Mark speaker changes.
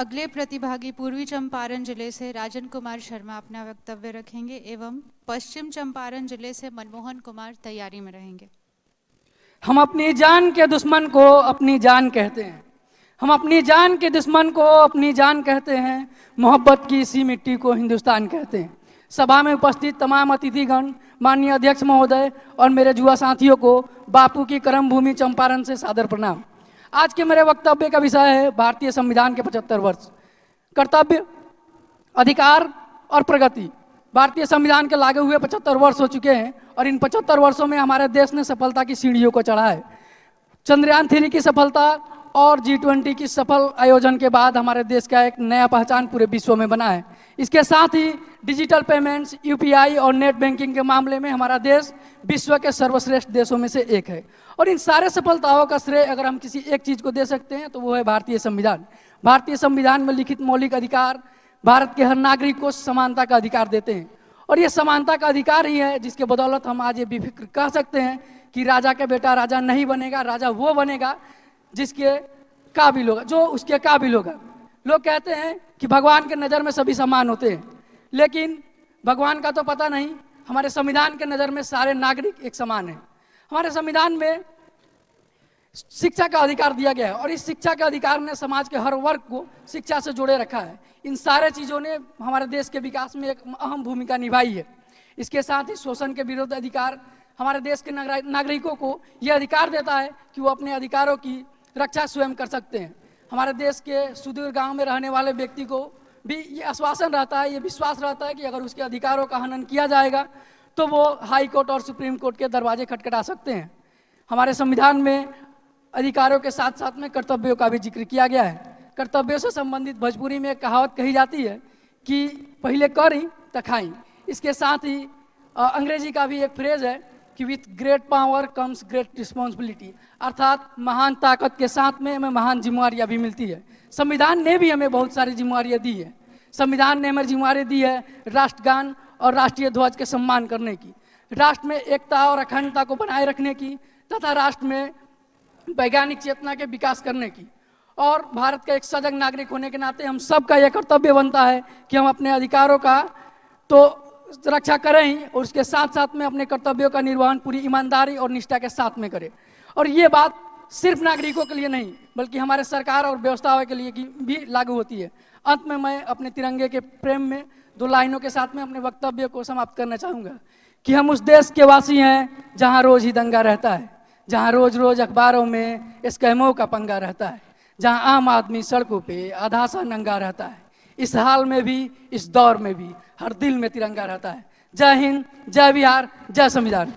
Speaker 1: अगले प्रतिभागी पूर्वी चंपारण जिले से राजन कुमार शर्मा अपना वक्तव्य रखेंगे एवं पश्चिम चंपारण जिले से मनमोहन कुमार तैयारी में रहेंगे।
Speaker 2: हम अपनी जान के दुश्मन को अपनी जान कहते हैं। हम अपनी जान के दुश्मन को अपनी जान कहते हैं। मोहब्बत की इसी मिट्टी को हिंदुस्तान कहते हैं। सभा में उपस्थित तमाम अतिथिगण, माननीय अध्यक्ष महोदय और मेरे युवा साथियों को बापू की कर्म भूमि चंपारण से सादर प्रणाम। आज के मेरे वक्तव्य का विषय है भारतीय संविधान के 75 वर्ष, कर्तव्य, अधिकार और प्रगति। भारतीय संविधान के लागू हुए 75 वर्ष हो चुके हैं और इन 75 वर्षों में हमारे देश ने सफलता की सीढ़ियों को चढ़ा है। चंद्रयान 3 की सफलता और G20 की सफल आयोजन के बाद हमारे देश का एक नया पहचान पूरे विश्व में बना है। इसके साथ ही डिजिटल पेमेंट्स, UPI और नेट बैंकिंग के मामले में हमारा देश विश्व के सर्वश्रेष्ठ देशों में से एक है। और इन सारे सफलताओं का श्रेय अगर हम किसी एक चीज़ को दे सकते हैं तो वो है भारतीय संविधान। भारतीय संविधान में लिखित मौलिक अधिकार भारत के हर नागरिक को समानता का अधिकार देते हैं और ये समानता का अधिकार ही है जिसके बदौलत हम आज ये बेफिक्र कह सकते हैं कि राजा का बेटा राजा नहीं बनेगा, राजा वो बनेगा जिसके काबिल होगा, जो उसके काबिल होगा। लोग कहते हैं कि भगवान के नज़र में सभी समान होते हैं, लेकिन भगवान का तो पता नहीं, हमारे संविधान के नज़र में सारे नागरिक एक समान हैं। हमारे संविधान में शिक्षा का अधिकार दिया गया है और इस शिक्षा के अधिकार ने समाज के हर वर्ग को शिक्षा से जोड़े रखा है। इन सारे चीज़ों ने हमारे देश के विकास में एक अहम भूमिका निभाई है। इसके साथ ही शोषण के विरुद्ध अधिकार हमारे देश के नागरिकों को यह अधिकार देता है कि वो अपने अधिकारों की रक्षा स्वयं कर सकते हैं। हमारे देश के सुदूर गांव में रहने वाले व्यक्ति को भी ये आश्वासन रहता है, ये विश्वास रहता है कि अगर उसके अधिकारों का हनन किया जाएगा तो वो हाई कोर्ट और सुप्रीम कोर्ट के दरवाजे खटखटा सकते हैं। हमारे संविधान में अधिकारों के साथ साथ में कर्तव्यों का भी जिक्र किया गया है। कर्तव्यों से संबंधित भोजपुरी में एक कहावत कही जाती है कि पहले करी त खाई। इसके साथ ही अंग्रेजी का भी एक फ्रेज है कि with great power comes great responsibility, अर्थात महान ताकत के साथ में हमें महान जिम्मेवारियाँ भी मिलती है। संविधान ने भी हमें बहुत सारी जिम्मेवारियाँ दी है। संविधान ने हमें जिम्मेवारी दी है राष्ट्रगान और राष्ट्रीय ध्वज के सम्मान करने की, राष्ट्र में एकता और अखंडता को बनाए रखने की तथा राष्ट्र में वैज्ञानिक चेतना के विकास करने की। और भारत का एक सजग नागरिक होने के नाते हम सबका यह कर्तव्य बनता है कि हम अपने अधिकारों का तो रक्षा करें ही और उसके साथ साथ में अपने कर्तव्यों का निर्वहन पूरी ईमानदारी और निष्ठा के साथ में करें। और ये बात सिर्फ नागरिकों के लिए नहीं बल्कि हमारे सरकार और व्यवस्थाओं के लिए भी लागू होती है। अंत में मैं अपने तिरंगे के प्रेम में 2 लाइनों के साथ में अपने वक्तव्य को समाप्त करना चाहूँगा कि हम उस देश के वासी हैं जहाँ रोज ही दंगा रहता है, जहाँ रोज रोज अखबारों में स्कैमों का पंगा रहता है, जहाँ आम आदमी सड़कों पे आधा सा नंगा रहता है। इस हाल में भी, इस दौर में भी हर दिल में तिरंगा रहता है। जय हिंद, जय बिहार, जय संविधान।